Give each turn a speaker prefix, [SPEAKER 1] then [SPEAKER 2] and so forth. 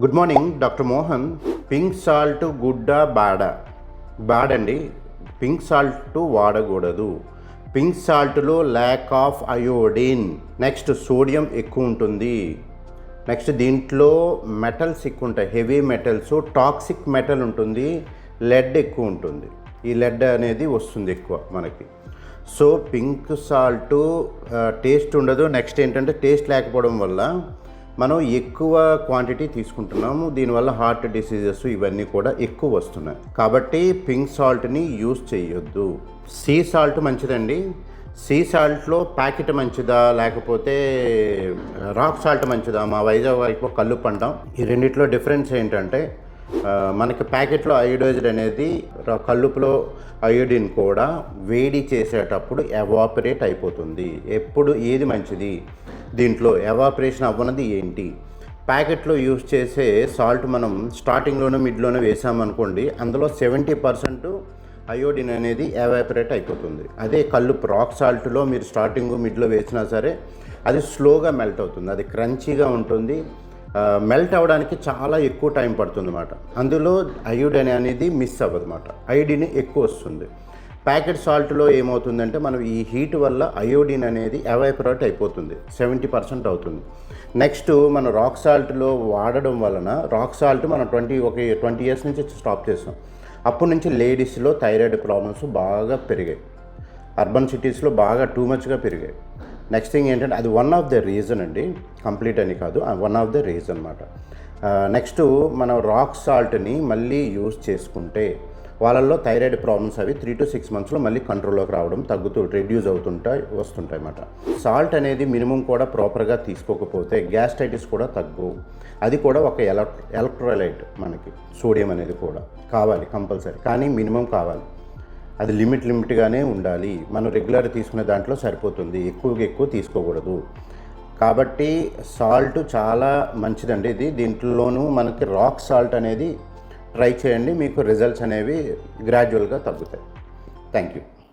[SPEAKER 1] Good morning doctor Mohan. Pink salt గుడ్డా బాడా? Bad అండి. పింక్ సాల్ట్ వాడకూడదు. పింక్ సాల్ట్లో lack of iodine, next sodium ఎక్కువ ఉంటుంది, నెక్స్ట్ దీంట్లో మెటల్స్ ఎక్కువ ఉంటాయి, హెవీ మెటల్స్, టాక్సిక్ మెటల్ ఉంటుంది, లెడ్ ఎక్కువ ఉంటుంది. ఈ లెడ్ అనేది వస్తుంది ఎక్కువ మనకి. సో పింక్ సాల్ట్ టేస్ట్ ఉండదు. నెక్స్ట్ ఏంటంటే టేస్ట్ లేకపోవడం వల్ల మనం ఎక్కువ క్వాంటిటీ తీసుకుంటున్నాము, దీనివల్ల హార్ట్ డిసీజెస్ ఇవన్నీ కూడా ఎక్కువ వస్తున్నాయి. కాబట్టి పింక్ సాల్ట్ని యూజ్ చేయొద్దు. సీ సాల్ట్ మంచిదండి. సీ సాల్ట్లో ప్యాకెట్ మంచిదా లేకపోతే రాక్ సాల్ట్ మంచిదా? మా వైజాగ్ వైపు కల్లుప్పు అంటాం. ఈ రెండిట్లో డిఫరెన్స్ ఏంటంటే మనకి ప్యాకెట్లో అయోడైజ్డ్ అనేది, కల్లుపులో అయోడిన్ కూడా వేడి చేసేటప్పుడు ఎవాపరేట్ అయిపోతుంది. ఎప్పుడు ఏది మంచిది? దీంట్లో ఎవాపరేషన్ అవ్వనది ఏంటి? ప్యాకెట్లో యూజ్ చేసే సాల్ట్ మనం స్టార్టింగ్లోనే మిడ్లోనే వేసామనుకోండి, అందులో 70% అయోడిన్ అనేది ఎవాపరేట్ అయిపోతుంది. అదే కల్లుప్పు రాక్ సాల్ట్లో మీరు స్టార్టింగ్ మిడ్లో వేసినా సరే అది స్లోగా మెల్ట్ అవుతుంది, అది క్రంచీగా ఉంటుంది. మెల్ట్ అవ్వడానికి చాలా ఎక్కువ టైం పడుతుంది అన్నమాట. అందులో అయోడిన్ అనేది మిస్ అవ్వదు అన్నమాట, అయోడిన్ ఎక్కువ వస్తుంది. ప్యాకెట్ సాల్ట్లో ఏమవుతుందంటే మనం ఈ హీట్ వల్ల అయోడిన్ అనేది ఎవాపరేట్ అయిపోతుంది, 70% అవుతుంది. నెక్స్ట్ మనం రాక్ సాల్ట్లో వాడడం వలన, రాక్ సాల్ట్ మనం 20 ఇయర్స్ నుంచి స్టాప్ చేసాం. అప్పటి నుంచి లేడీస్లో థైరాయిడ్ ప్రాబ్లమ్స్ బాగా పెరిగాయి, అర్బన్ సిటీస్లో బాగా టూ మచ్గా పెరిగాయి. నెక్స్ట్ థింగ్ ఏంటంటే అది వన్ ఆఫ్ ద రీజన్ అండి, కంప్లీట్ అని కాదు, వన్ ఆఫ్ ద రీజన్ అన్నమాట. నెక్స్ట్ మనం రాక్ సాల్ట్ని మళ్ళీ యూజ్ చేసుకుంటే వాళ్ళల్లో థైరాయిడ్ ప్రాబ్లమ్స్ అవి 3 to 6 monthsలో మళ్ళీ కంట్రోల్లోకి రావడం, రెడ్యూస్ అవుతుంటాయి, వస్తుంటాయి అన్నమాట. సాల్ట్ అనేది మినిమం కూడా ప్రాపర్గా తీసుకోకపోతే గ్యాస్ట్రైటిస్ కూడా తగ్గు. అది కూడా ఒక ఎలక్ట్రోలైట్, మనకి సోడియం అనేది కూడా కావాలి కంపల్సరీ, కానీ మినిమం కావాలి. అది లిమిట్గానే ఉండాలి. మనం రెగ్యులర్ తీసుకునే దాంట్లో సరిపోతుంది, ఎక్కువ తీసుకోకూడదు. కాబట్టి సాల్ట్ చాలా మంచిదండి. దీంట్లోనూ మనకి రాక్ సాల్ట్ అనేది ట్రై చేయండి, మీకు రిజల్ట్స్ అనేవి గ్రాడ్యువల్గా తగ్గుతాయి. Thank you.